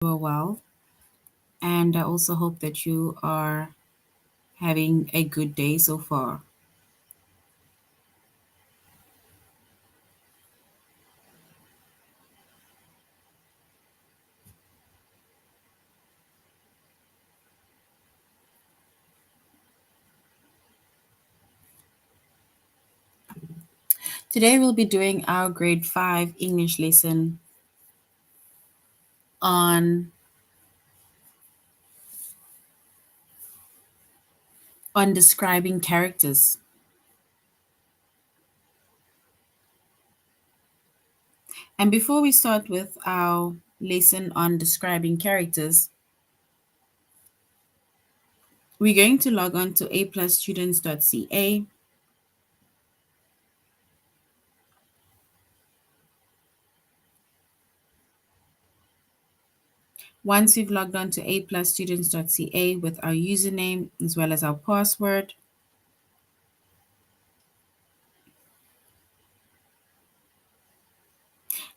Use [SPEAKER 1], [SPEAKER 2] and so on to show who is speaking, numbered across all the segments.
[SPEAKER 1] you are well, and I also hope that you are having a good day so far. Today we'll be doing our grade 5 English lesson on describing characters. And before we start with our lesson on describing characters, we're going to log on to aplusstudents.ca. Once we've logged on to aplusstudents.ca with our username as well as our password,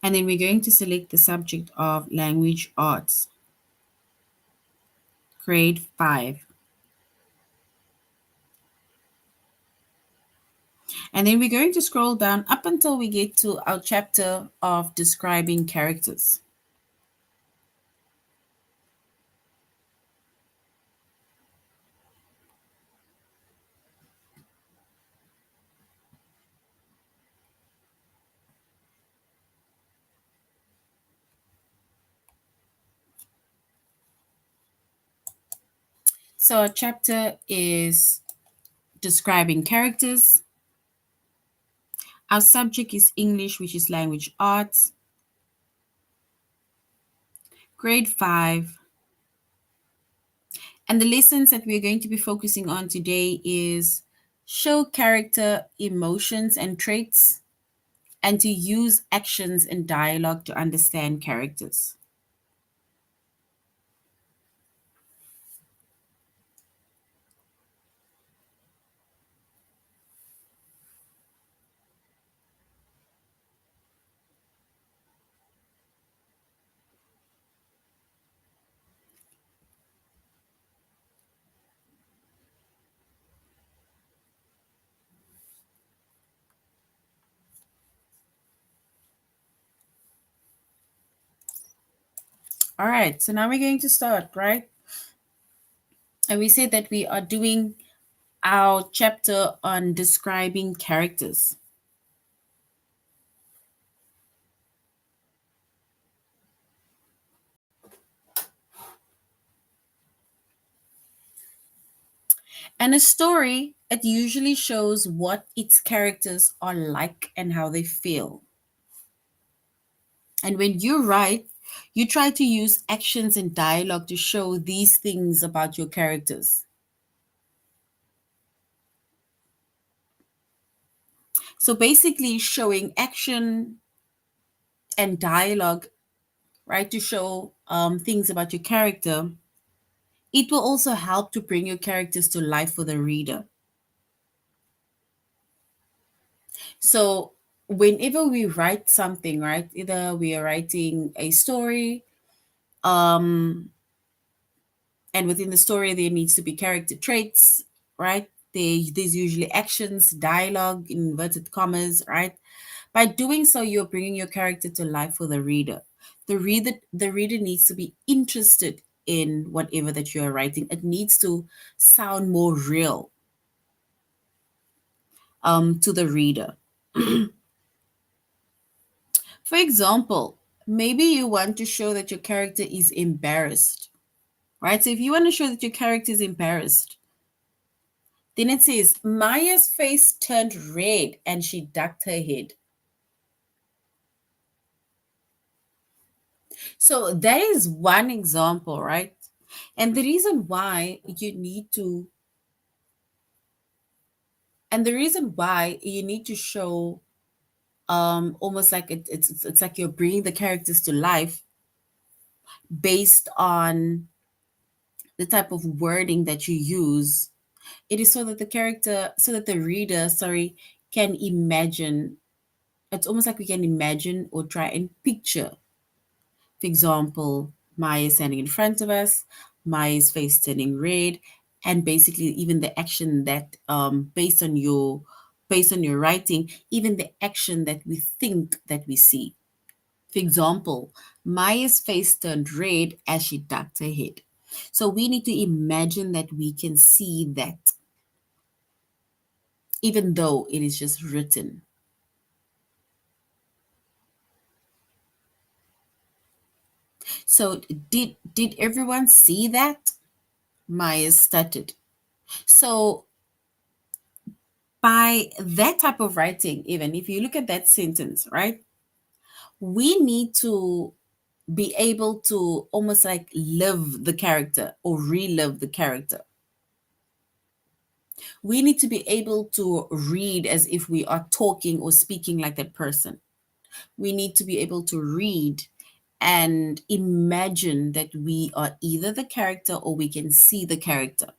[SPEAKER 1] and then we're going to select the subject of language arts, grade 5. And then we're going to scroll down up until we get to our chapter of describing characters. So our chapter is describing characters. Our subject is English, which is language arts, grade 5. And the lessons that we're going to be focusing on today is show character emotions and traits, and to use actions and dialogue to understand characters. All right, so now we're going to start, right? And we said that we are doing our chapter on describing characters. And a story, it usually shows what its characters are like and how they feel. And when you write, you try to use actions and dialogue to show these things about your characters. So basically, showing action and dialogue, right, to show things about your character, it will also help to bring your characters to life for the reader. So whenever we write something, right, either we are writing a story, um, and within the story there needs to be character traits, right? There's usually actions, dialogue, in inverted commas, right? By doing so, you're bringing your character to life for the reader. The reader needs to be interested in whatever that you're writing. It needs to sound more real to the reader. For example, maybe you want to show that your character is embarrassed, right? So if you want to show that your character is embarrassed, then it says, Maya's face turned red and she ducked her head. So that is one example, right? And the reason why you need to, and the reason why you need to show almost like it's like you're bringing the characters to life based on the type of wording that you use. It is so that the reader, sorry, can imagine. It's almost like we can imagine or try and picture, for example, Maya is standing in front of us, Maya's face turning red, and basically even the action that based on your writing, even the action that we think that we see. For example, Maya's face turned red as she ducked her head. So we need to imagine that we can see that, even though it is just written. So did everyone see that? Maya stuttered. So by that type of writing, even if you look at that sentence, right, we need to be able to almost like live the character or relive the character. We need to be able to read as if we are talking or speaking like that person. We need to be able to read and imagine that we are either the character or we can see the character.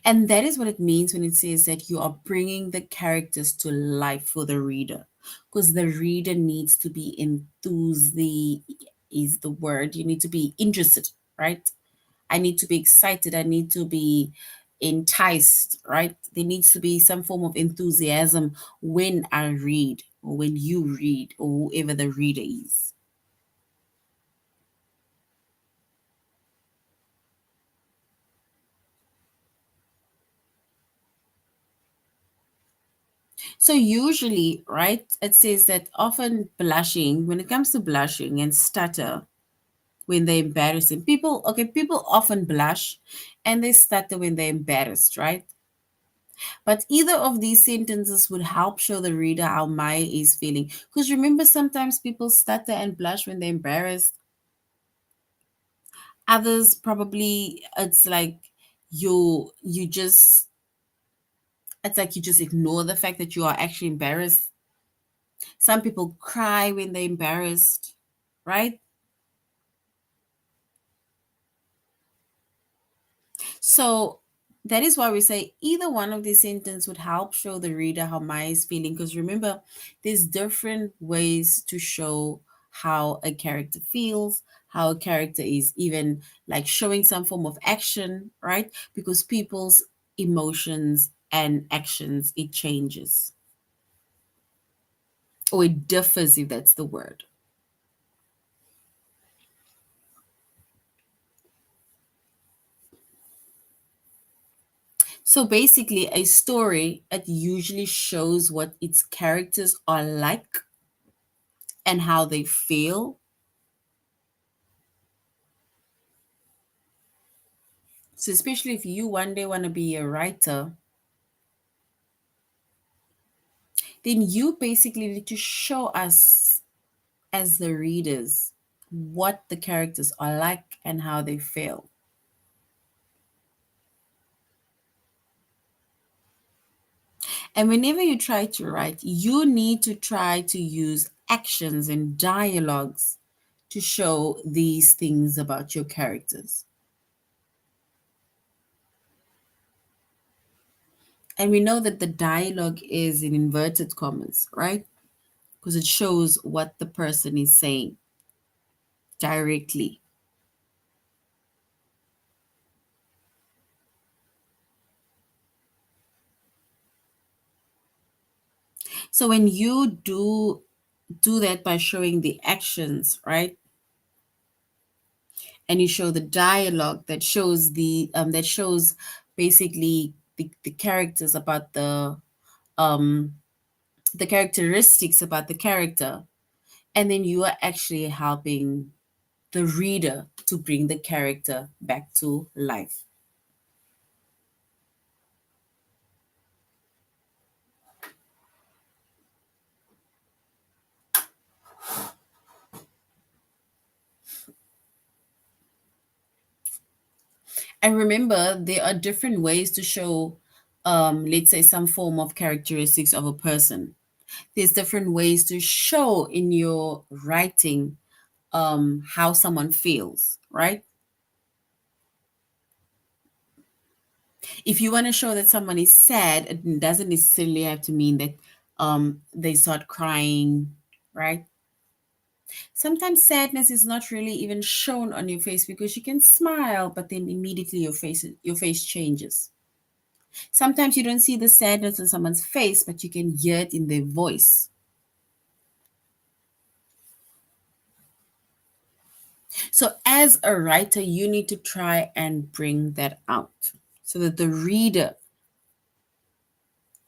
[SPEAKER 1] And that is what it means when it says that you are bringing the characters to life for the reader. Because the reader needs to be enthused, is the word. You need to be interested, right? I need to be excited. I need to be enticed, right? There needs to be some form of enthusiasm when I read, or when you read, or whoever the reader is. So usually, right, it says that often blushing, when it comes to blushing and stutter when they're embarrassing, people often blush and they stutter when they're embarrassed, right? But either of these sentences would help show the reader how Maya is feeling. Because remember, sometimes people stutter and blush when they're embarrassed. Others probably it's like you just it's like you just ignore the fact that you are actually embarrassed. Some people cry when they're embarrassed, right? So that is why we say either one of these sentences would help show the reader how Maya is feeling. Because remember, there's different ways to show how a character feels, how a character is even like showing some form of action, right? Because people's emotions and actions, it changes or it differs, if that's the word. So basically, a story, it usually shows what its characters are like and how they feel. So, especially if you one day want to be a writer, then you basically need to show us as the readers what the characters are like and how they feel. And whenever you try to write, you need to try to use actions and dialogues to show these things about your characters. And we know that the dialogue is in inverted commas, right? Because it shows what the person is saying directly. So when you do that by showing the actions, right? And you show the dialogue that shows basically the characters about um the characteristics about the character, and then you are actually helping the reader to bring the character back to life. And remember, there are different ways to show, let's say, some form of characteristics of a person. There's different ways to show in your writing how someone feels, right? If you want to show that someone is sad, it doesn't necessarily have to mean that they start crying, right? Sometimes sadness is not really even shown on your face because you can smile, but then immediately your face changes. Sometimes you don't see the sadness on someone's face, but you can hear it in their voice. So as a writer, you need to try and bring that out so that the reader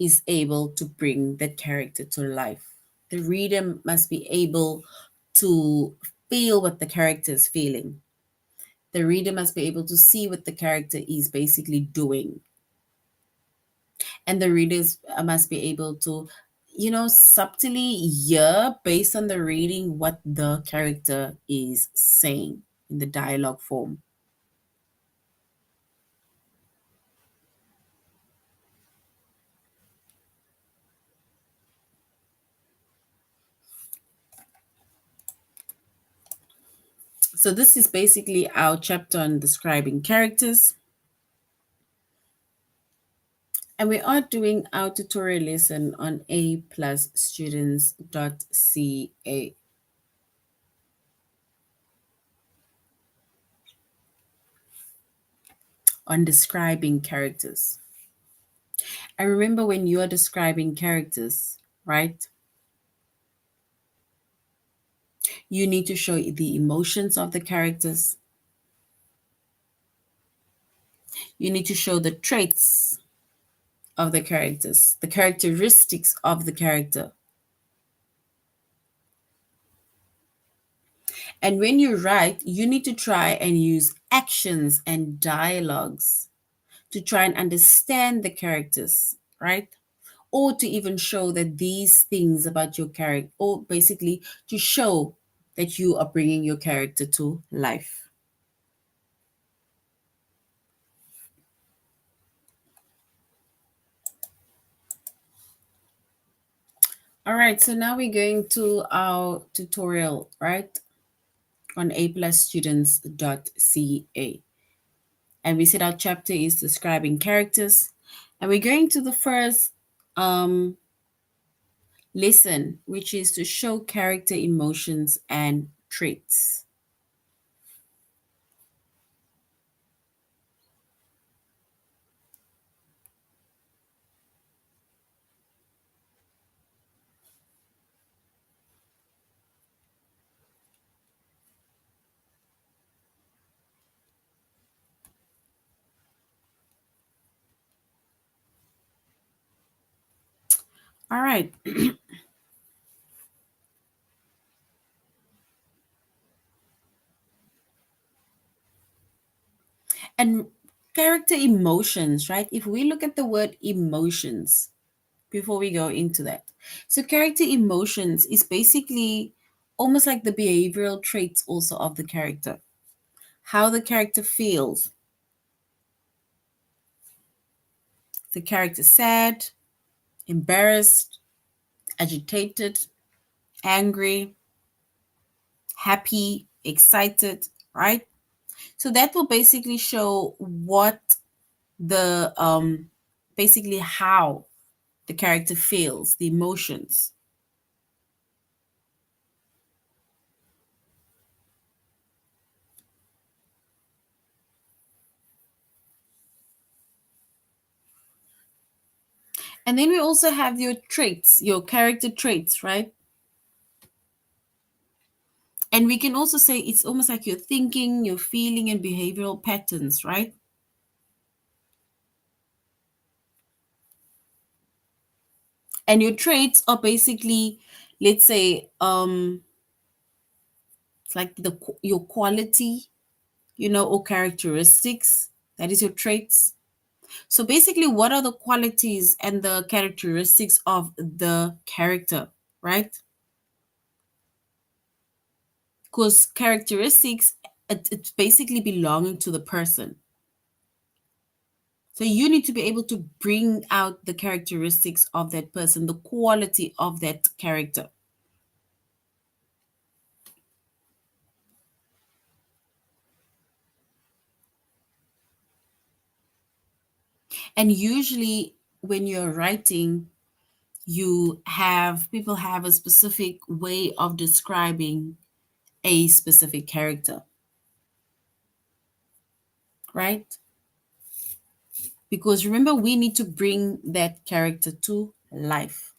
[SPEAKER 1] is able to bring that character to life. The reader must be able to feel what the character is feeling. The reader must be able to see what the character is basically doing. And the readers must be able to, subtly hear based on the reading what the character is saying in the dialogue form. So this is basically our chapter on describing characters. And we are doing our tutorial lesson on aplusstudents.ca on describing characters. And remember, when you are describing characters, right, you need to show the emotions of the characters. You need to show the traits of the characters, the characteristics of the character. And when you write, you need to try and use actions and dialogues to try and understand the characters, right? Or to even show that these things about your character, or basically to show that you are bringing your character to life. All right, so now we're going to our tutorial, right, on aplusstudents.ca. And we said our chapter is describing characters. And we're going to the first lesson, which is to show character emotions and traits. All right. And character emotions, right? If we look at the word emotions before we go into that. So, character emotions is basically almost like the behavioral traits also of the character, how the character feels. The character sad, embarrassed, agitated, angry, happy, excited, right? So that will basically show what the basically how the character feels, the emotions. And then we also have your traits, your character traits, right? And we can also say it's almost like your thinking, your feeling, and behavioral patterns, right? And your traits are basically, let's say, it's like your quality, or characteristics. That is your traits. So basically, what are the qualities and the characteristics of the character, right? Because characteristics, it's basically belonging to the person. So you need to be able to bring out the characteristics of that person, the quality of that character. And usually, when you're writing, You have people have a specific way of describing a specific character, right? Because remember, we need to bring that character to life.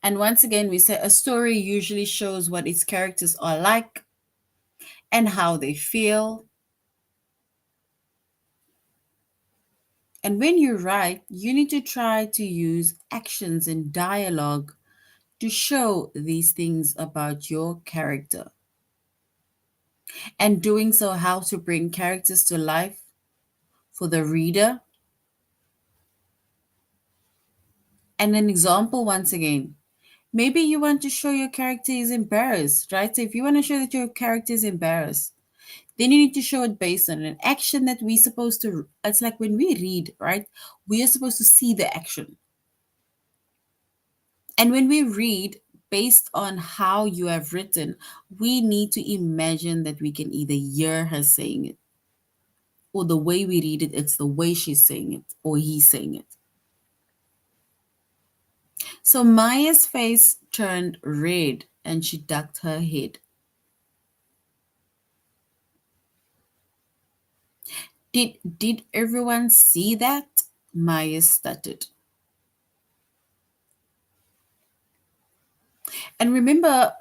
[SPEAKER 1] And once again, we say a story usually shows what its characters are like and how they feel. And when you write, you need to try to use actions and dialogue to show these things about your character. And doing so helps to bring characters to life for the reader. And an example, once again, maybe you want to show your character is embarrassed, right? So if you want to show that your character is embarrassed, then you need to show it based on an action that we're supposed to. It's like when we read, right? We are supposed to see the action. And when we read based on how you have written, we need to imagine that we can either hear her saying it, or the way we read it, it's the way she's saying it or he's saying it. So Maya's face turned red and she ducked her head. Did everyone see that? Maya stuttered. And remember,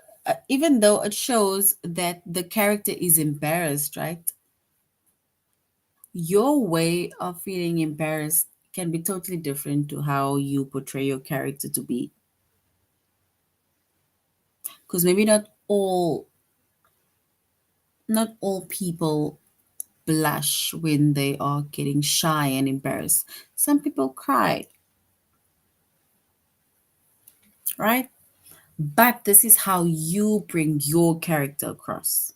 [SPEAKER 1] even though it shows that the character is embarrassed, right? Your way of feeling embarrassed can be totally different to how you portray your character to be. Because maybe not all people blush when they are getting shy and embarrassed. Some people cry, right? But this is how you bring your character across.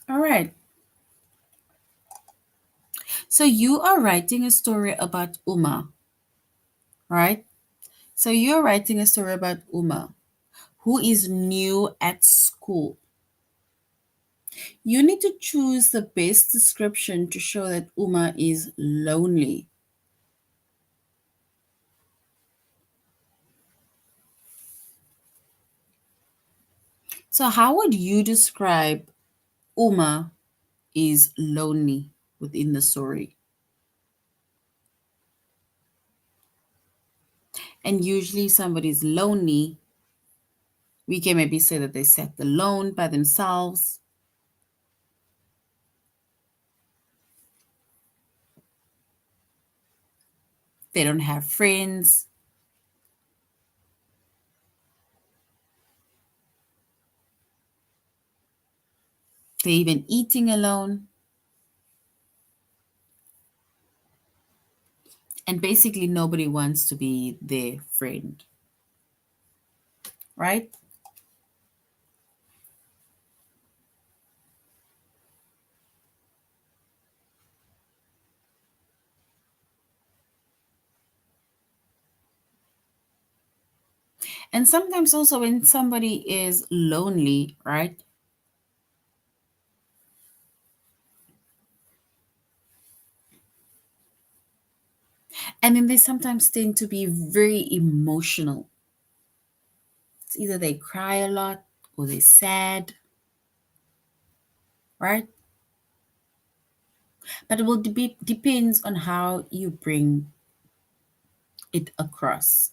[SPEAKER 1] All right. So you are writing a story about Uma, right? So you're writing a story about Uma, who is new at school. You need to choose the best description to show that Uma is lonely. So, how would you describe Uma is lonely within the story? And usually, somebody's lonely. We can maybe say that they sat alone by themselves. They don't have friends. They're even eating alone. And basically, nobody wants to be their friend, right? And sometimes also when somebody is lonely, right? And then they sometimes tend to be very emotional. It's either they cry a lot or they're sad, right? But it will depends on how you bring it across.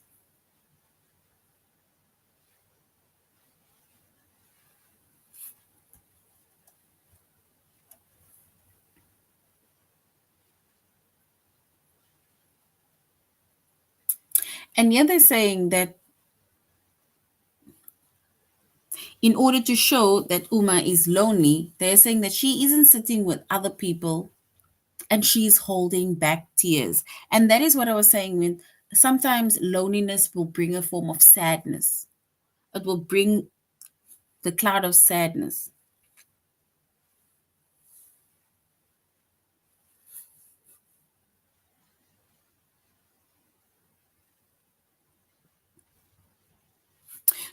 [SPEAKER 1] And yet they're saying that in order to show that Uma is lonely, they're saying that she isn't sitting with other people and she's holding back tears. And that is what I was saying when sometimes loneliness will bring a form of sadness. It will bring the cloud of sadness.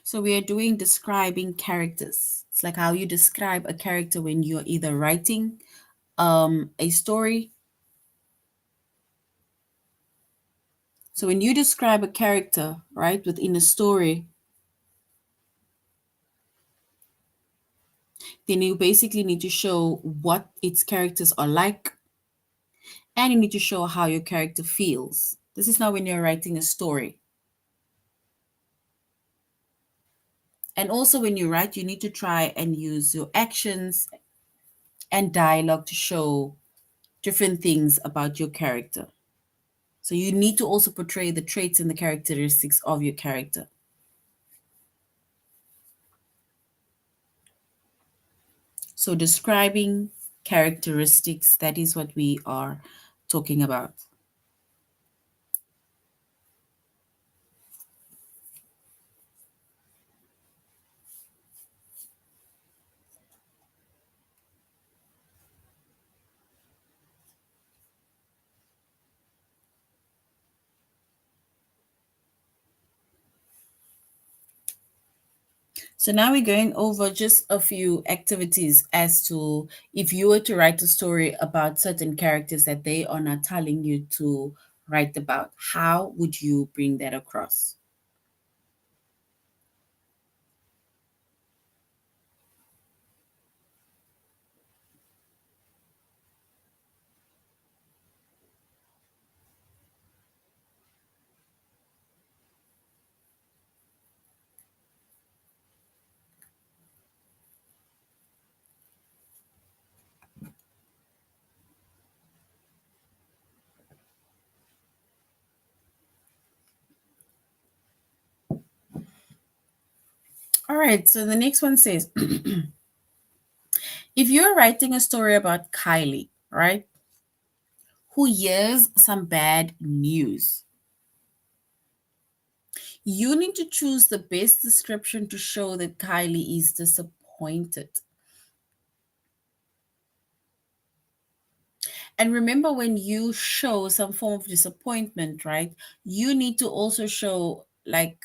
[SPEAKER 1] So we are doing describing characters. It's like how you describe a character when you're either writing a story. So when you describe a character, right, within a story, then you basically need to show what its characters are like, and you need to show how your character feels. This is now when you're writing a story. And also, when you write, you need to try and use your actions and dialogue to show different things about your character. So, you need to also portray the traits and the characteristics of your character. So, describing characteristics, that is what we are talking about. So now we're going over just a few activities as to if you were to write a story about certain characters that they are not telling you to write about, how would you bring that across? All right, so the next one says if you're writing a story about Kylie, right, who hears some bad news, you need to choose the best description to show that Kylie is disappointed. And remember, when you show some form of disappointment, right, you need to also show, like,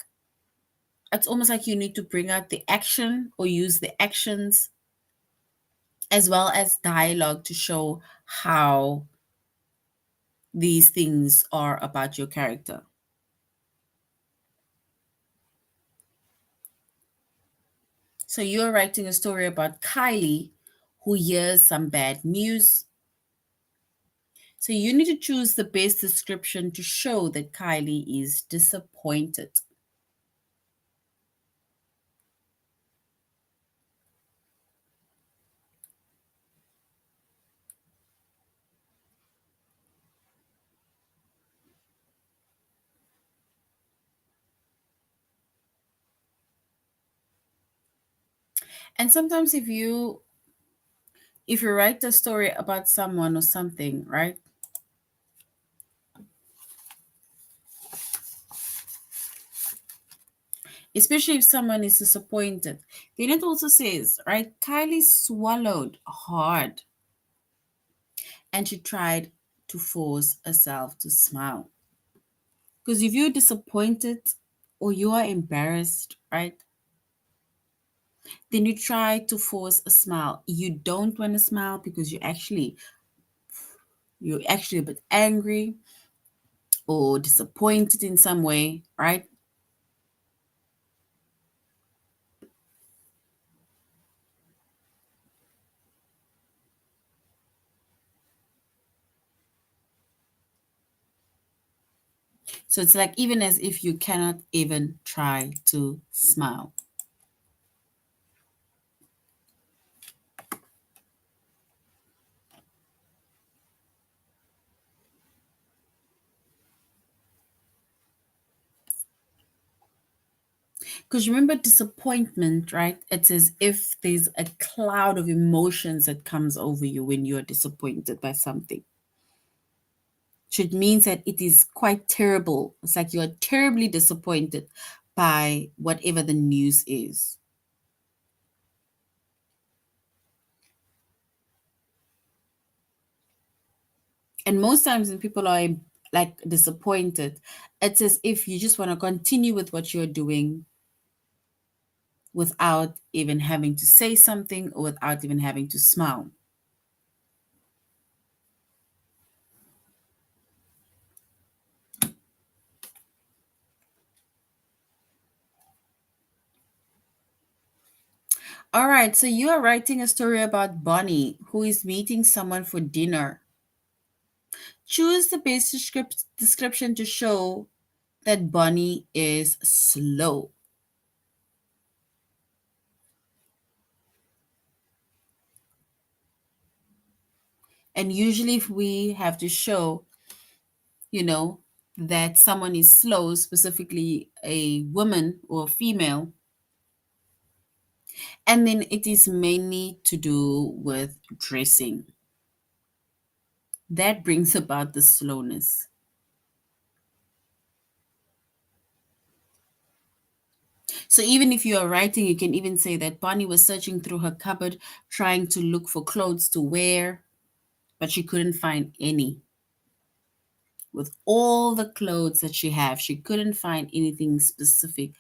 [SPEAKER 1] it's almost like you need to bring out the action or use the actions as well as dialogue to show how these things are about your character. So you're writing a story about Kylie who hears some bad news. So you need to choose the best description to show that Kylie is disappointed. And sometimes if you write a story about someone or something, right? Especially if someone is disappointed. Then it also says, right? Kylie swallowed hard and she tried to force herself to smile. Because if you're disappointed or you are embarrassed, right? Then you try to force a smile. You don't want to smile because you're actually a bit angry or disappointed in some way, right? So it's like even as if you cannot even try to smile. Because remember, disappointment, right? It's as if there's a cloud of emotions that comes over you when you're disappointed by something. So it means that it is quite terrible. It's like you're terribly disappointed by whatever the news is. And most times when people are like disappointed, it's as if you just want to continue with what you're doing without even having to say something or without even having to smile. All right, so you are writing a story about Bonnie who is meeting someone for dinner. Choose the best description to show that Bonnie is slow. And usually, if we have to show, you know, that someone is slow, specifically a woman or female, and then it is mainly to do with dressing. That brings about the slowness. So even if you are writing, you can even say that Bonnie was searching through her cupboard trying to look for clothes to wear, but she couldn't find any. With all the clothes that she have, she couldn't find anything specific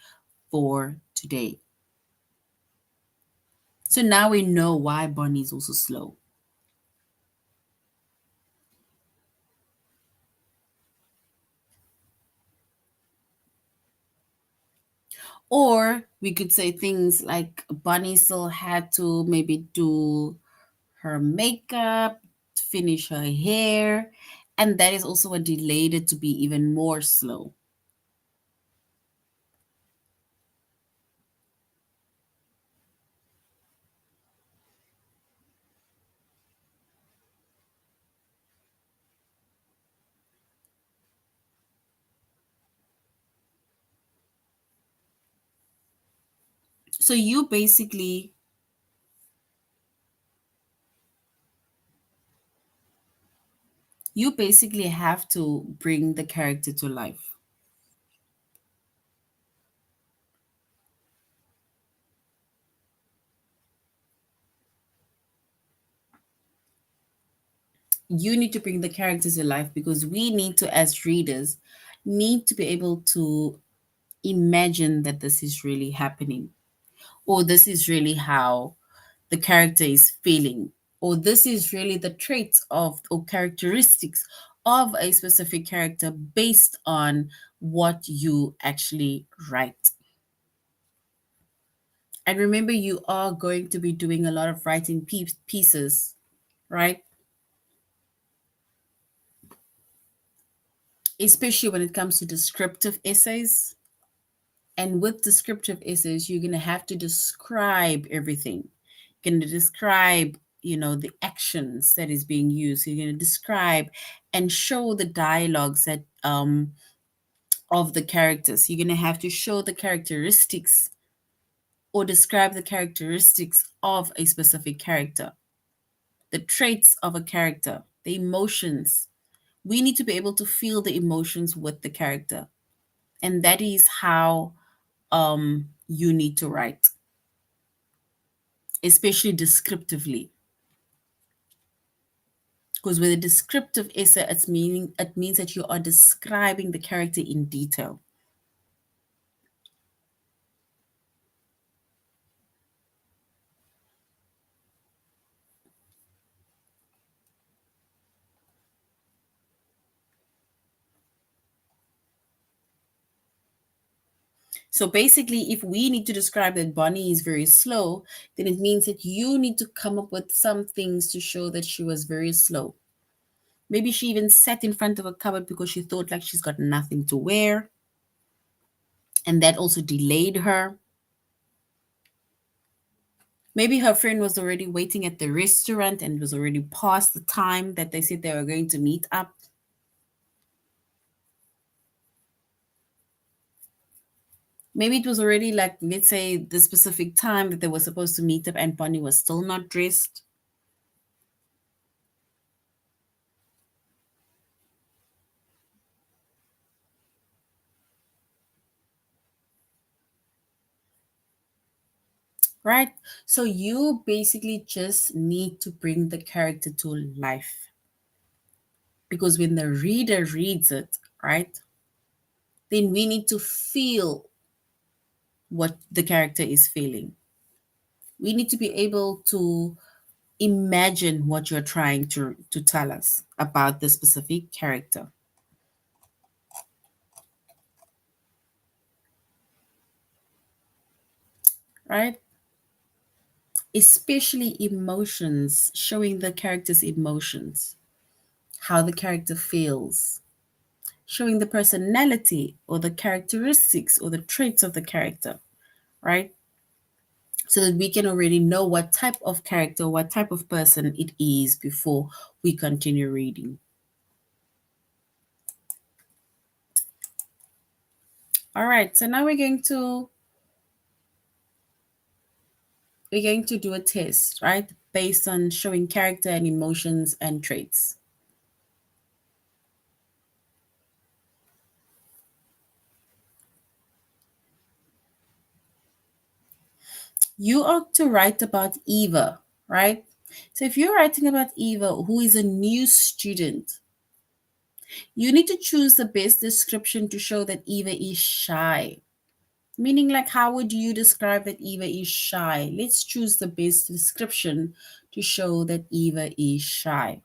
[SPEAKER 1] for today. So now we know why Bonnie is also slow. Or we could say things like Bonnie still had to maybe do her makeup, finish her hair, and that is also what delayed it to be even more slow. So you basically have to bring the character to life. You need to bring the character to life because we need to, as readers, need to be able to imagine that this is really happening, or this is really how the character is feeling, or this is really the traits of or characteristics of a specific character based on what you actually write. And remember, you are going to be doing a lot of writing pieces, right? Especially when it comes to descriptive essays. And with descriptive essays, you're going to have to describe everything. You're going to describe, the actions that is being used. You're going to describe and show the dialogues that of the characters. You're going to have to show the characteristics or describe the characteristics of a specific character, the traits of a character, the emotions. We need to be able to feel the emotions with the character. And that is how you need to write, especially descriptively. Because with a descriptive essay, it means that you are describing the character in detail. So basically, if we need to describe that Bonnie is very slow, then it means that you need to come up with some things to show that she was very slow. Maybe she even sat in front of a cupboard because she thought like she's got nothing to wear, and that also delayed her. Maybe her friend was already waiting at the restaurant and it was already past the time that they said they were going to meet up. Maybe it was already like, let's say, the specific time that they were supposed to meet up and Bonnie was still not dressed, right? So you basically just need to bring the character to life because when the reader reads it, right, then we need to feel what the character is feeling. We need to be able to imagine what you're trying to tell us about the specific character, right? Especially emotions, showing the character's emotions, how the character feels, showing the personality or the characteristics or the traits of the character, right? So that we can already know what type of character, what type of person it is before we continue reading. All right, so now we're going to do a test, right? Based on showing character and emotions and traits. You are to write about Eva, right? So if you're writing about Eva, who is a new student, you need to choose the best description to show that Eva is shy. Meaning, like, how would you describe that Eva is shy? Let's choose the best description to show that Eva is shy.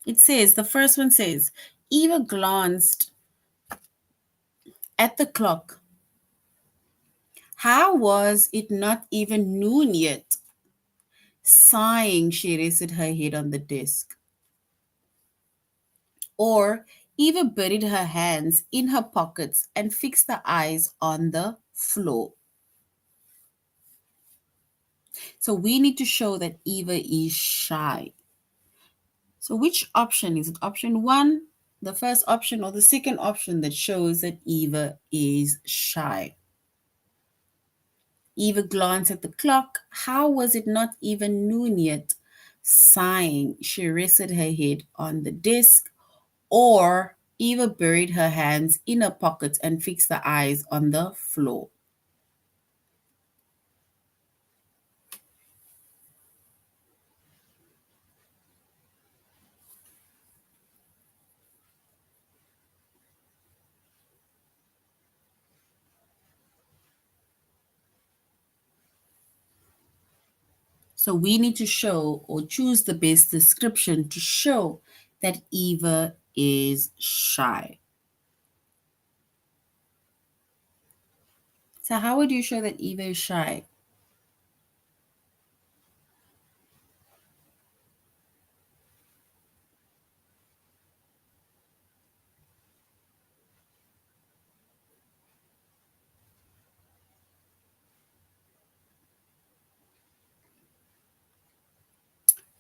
[SPEAKER 1] It says, the first one says, Eva glanced at the clock. How was it not even noon yet? Sighing, she rested her head on the desk. Or Eva buried her hands in her pockets and fixed her eyes on the floor. So we need to show that Eva is shy. So which option is it? Option one, the first option, or the second option that shows that Eva is shy? Eva glanced at the clock. How was it not even noon yet? Sighing, she rested her head on the desk. Or Eva buried her hands in her pockets and fixed her eyes on the floor. So we need to show or choose the best description to show that Eva is shy. So how would you show that Eva is shy?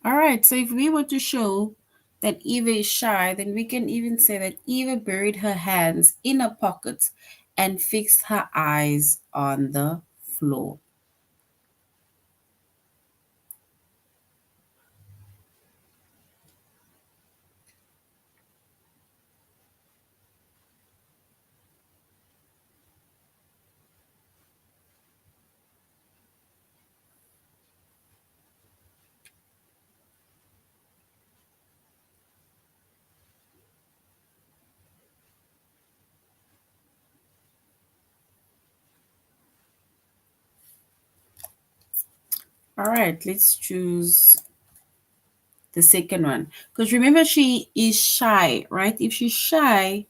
[SPEAKER 1] All right, so if we were to show that Eva is shy, then we can even say that Eva buried her hands in her pockets and fixed her eyes on the floor. All right, let's choose the second one. Because remember, she is shy, right? If she's shy,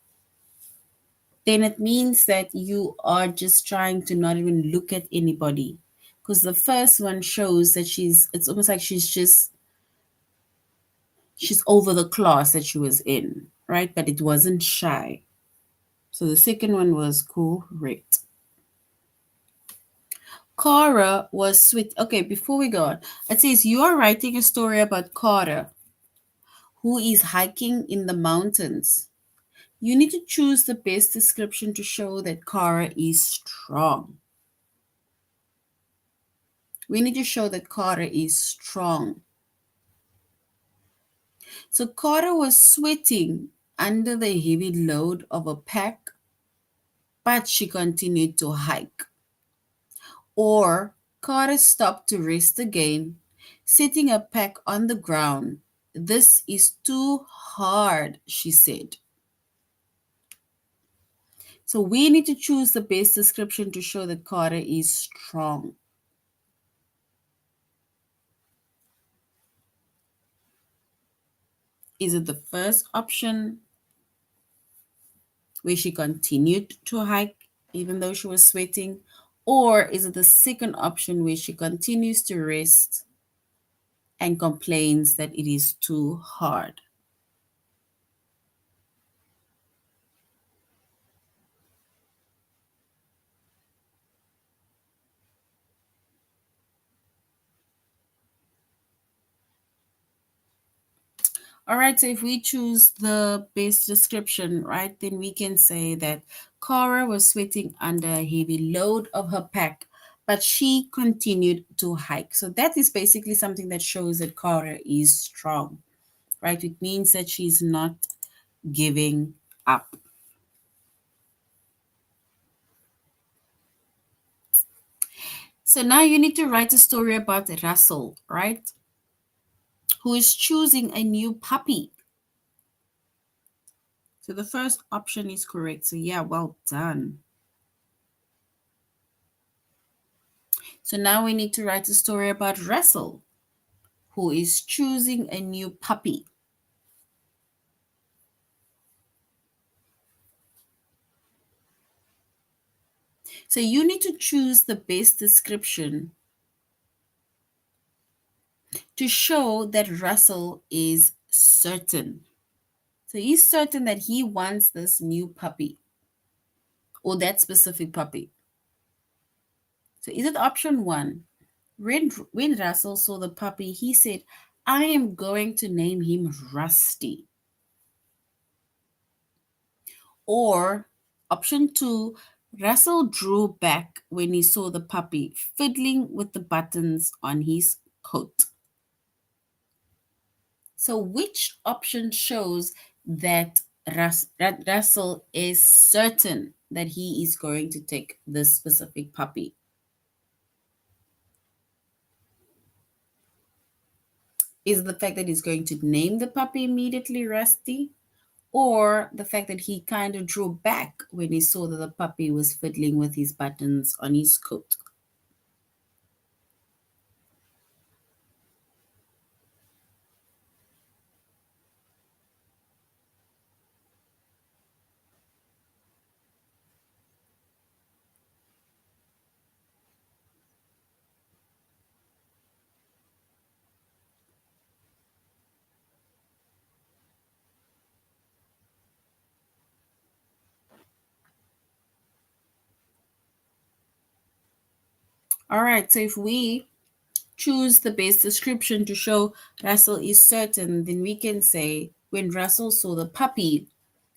[SPEAKER 1] then it means that you are just trying to not even look at anybody. Because the first one shows that it's almost like she's over the class that she was in, right? But it wasn't shy. So the second one was correct. Cara was sweet. Okay, before we go on, it says you are writing a story about Cara, who is hiking in the mountains. You need to choose the best description to show that Cara is strong. We need to show that Cara is strong. So Cara was sweating under the heavy load of a pack, but she continued to hike. Or Cara stopped to rest again, setting a pack on the ground. This is too hard, she said. So we need to choose the best description to show that Carter is strong. Is it the first option where she continued to hike even though she was sweating? Or is it the second option where she continues to rest and complains that it is too hard? All right, so if we choose the best description, right, then we can say that Cora was sweating under a heavy load of her pack, but she continued to hike. So that is basically something that shows that Cora is strong, right? It means that she's not giving up. So now you need to write a story about Russell, right? Who is choosing a new puppy. So the first option is correct. So yeah, well done. So now we need to write a story about Russell, who is choosing a new puppy. So you need to choose the best description to show that Russell is certain. So he's certain that he wants this new puppy or that specific puppy. So is it option one? When Russell saw the puppy, he said, I am going to name him Rusty. Or option two, Russell drew back when he saw the puppy fiddling with the buttons on his coat. So, which option shows that Russell is certain that he is going to take this specific puppy? Is it the fact that he's going to name the puppy immediately Rusty? Or the fact that he kind of drew back when he saw that the puppy was fiddling with his buttons on his coat? All right, so if we choose the best description to show Russell is certain, then we can say when Russell saw the puppy,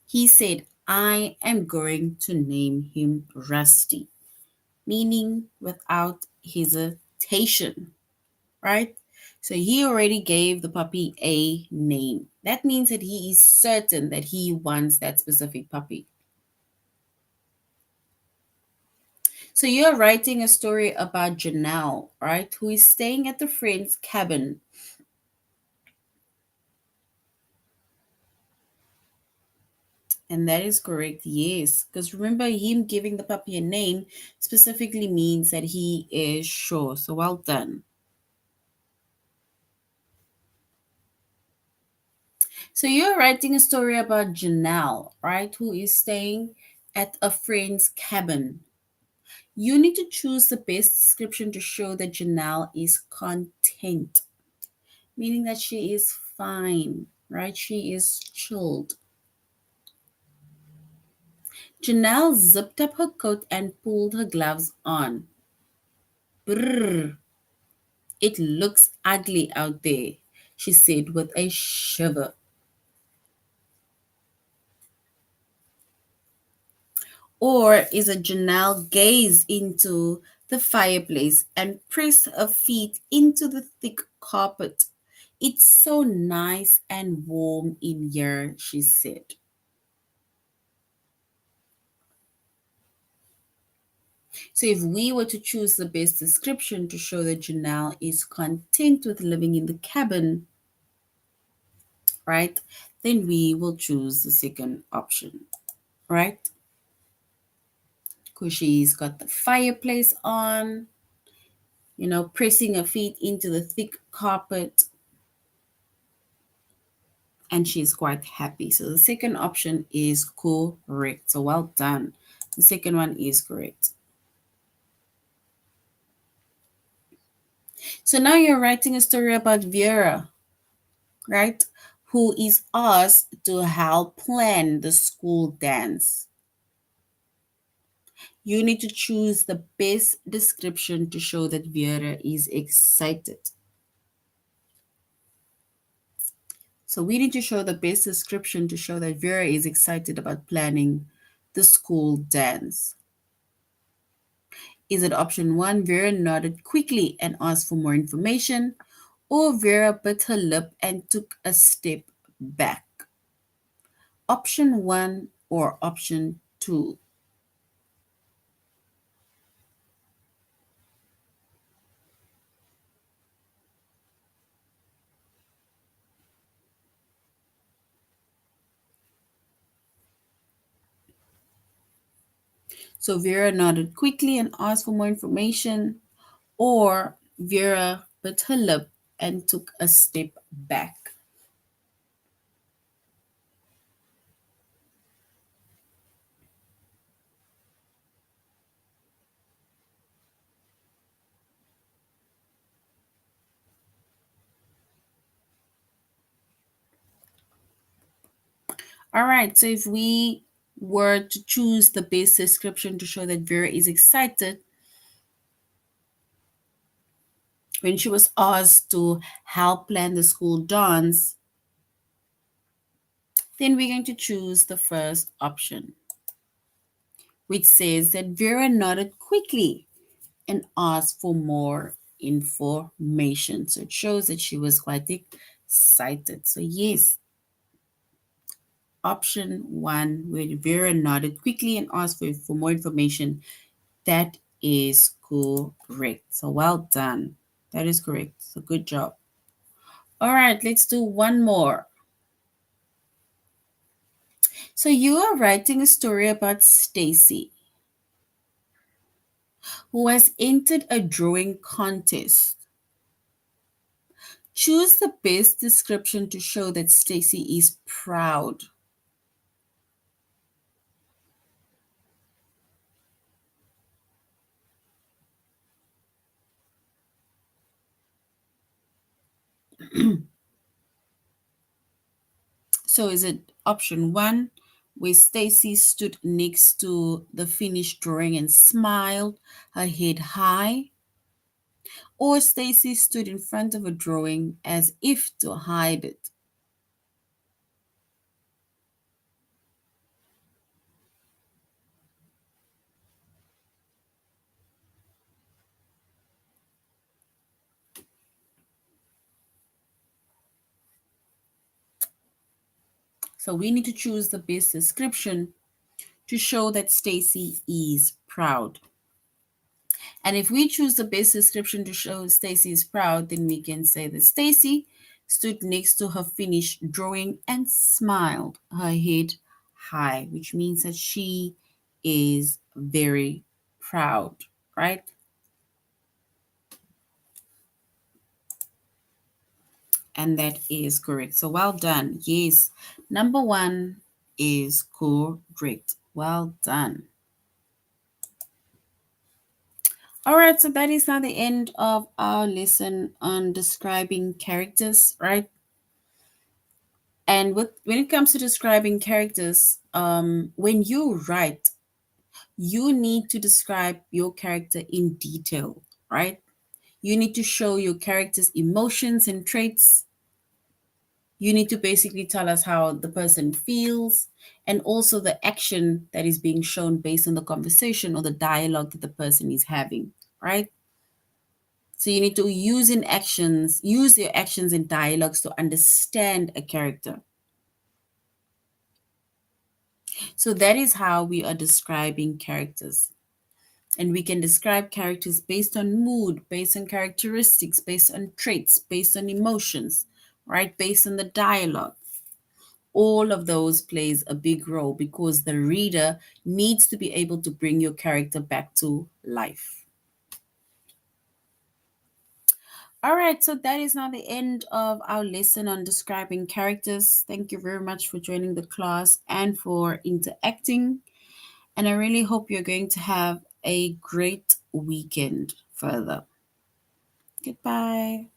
[SPEAKER 1] he said, I am going to name him Rusty, meaning without hesitation, right? So he already gave the puppy a name. That means that he is certain that he wants that specific puppy. So you're writing a story about Janelle, right? Who is staying at the friend's cabin. And that is correct, yes. Because remember, him giving the puppy a name specifically means that he is sure. So well done. So you're writing a story about Janelle, right? Who is staying at a friend's cabin. You need to choose the best description to show that Janelle is content, meaning that she is fine, right? She is chilled. Janelle zipped up her coat and pulled her gloves on. Brrr, it looks ugly out there, she said with a shiver. Or is it Janelle gazed into the fireplace and pressed her feet into the thick carpet? It's so nice and warm in here, she said. So if we were to choose the best description to show that Janelle is content with living in the cabin, right, then we will choose the second option, right? because she's got the fireplace on, pressing her feet into the thick carpet, and she's quite happy. So the second option is correct. So well done. The second one is correct. So now you're writing a story about Vera, right? Who is asked to help plan the school dance. You need to choose the best description to show that Vera is excited. So we need to show the best description to show that Vera is excited about planning the school dance. Is it option one, Vera nodded quickly and asked for more information, or Vera bit her lip and took a step back? Option one or option two? So Vera nodded quickly and asked for more information, or Vera bit her lip and took a step back. All right, so if we were to choose the best description to show that Vera is excited, when she was asked to help plan the school dance, then we're going to choose the first option, which says that Vera nodded quickly and asked for more information. So it shows that she was quite excited. So, yes, option one, where Vera nodded quickly and asked for more information, that is correct. So, well done. That is correct. So, good job. All right, let's do one more. So, you are writing a story about Stacy, who has entered a drawing contest. Choose the best description to show that Stacy is proud. So is it option one, where Stacy stood next to the finished drawing and smiled, her head high? Or Stacy stood in front of a drawing as if to hide it? So we need to choose the best description to show that Stacy is proud. And if we choose the best description to show Stacy is proud, then we can say that Stacy stood next to her finished drawing and smiled, her head high, which means that she is very proud, right? And that is correct. So well done. Yes, number one is correct. Well done. All right, so that is now the end of our lesson on describing characters, right? And when it comes to describing characters, when you write, you need to describe your character in detail, right? You need to show your character's emotions and traits. You need to basically tell us how the person feels and also the action that is being shown based on the conversation or the dialogue that the person is having, right? So you need to use your actions and dialogues to understand a character. So that is how we are describing characters. And we can describe characters based on mood, based on characteristics, based on traits, based on emotions, right? Based on the dialogue. all of those plays a big role because the reader needs to be able to bring your character back to life. All right, so that is now the end of our lesson on describing characters. Thank you very much for joining the class and for interacting. And I really hope you're going to have a great weekend further. Goodbye.